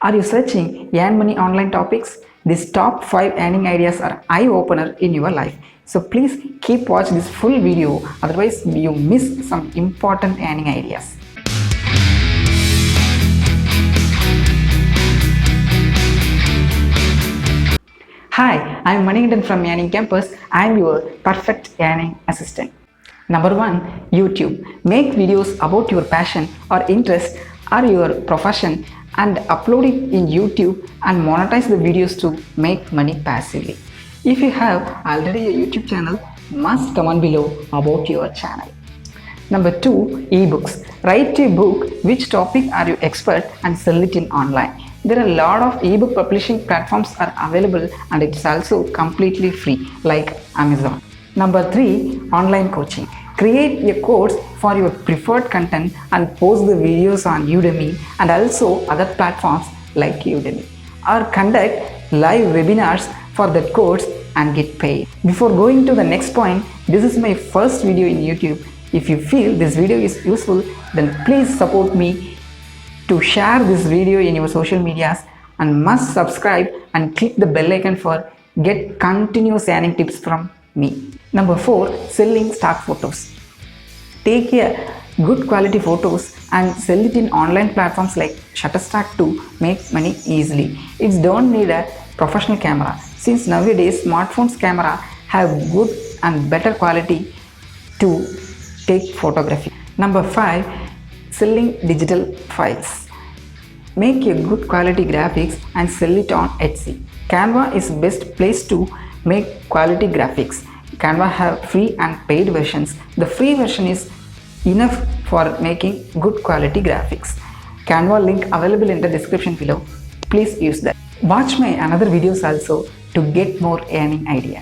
Are you searching earn money online topics? These top 5 earning ideas are eye-opener in your life. So please keep watching this full video, otherwise you miss some important earning ideas. Hi, I am Manikandan from Earning Campus. I am your perfect earning assistant. Number 1. YouTube. Make videos about your passion or interest or your profession and upload it in YouTube and monetize the videos to make money passively. If you have already a YouTube channel, must comment below about your channel. Number 2. Ebooks. Write a book, which topic are you expert, and sell it in online. There are a lot of ebook publishing platforms are available and it's also completely free like Amazon. Number 3. Online coaching. Create a course for your preferred content and post the videos on Udemy and also other platforms like Udemy. Or conduct live webinars for that course and get paid. Before going to the next point, this is my first video in YouTube. If you feel this video is useful, then please support me to share this video in your social medias and must subscribe and click the bell icon for get continuous earning tips from me. Number 4. Selling stock photos. Take a good quality photos and sell it in online platforms like Shutterstock to make money easily. It don't need a professional camera since nowadays smartphones camera have good and better quality to take photography. Number 5. Selling digital files. Make a good quality graphics and sell it on Etsy. Canva is best place to make quality graphics. Canva have free and paid versions. The free version is enough for making good quality graphics. Canva link available in the description below. Please use that. Watch my another videos also to get more earning ideas.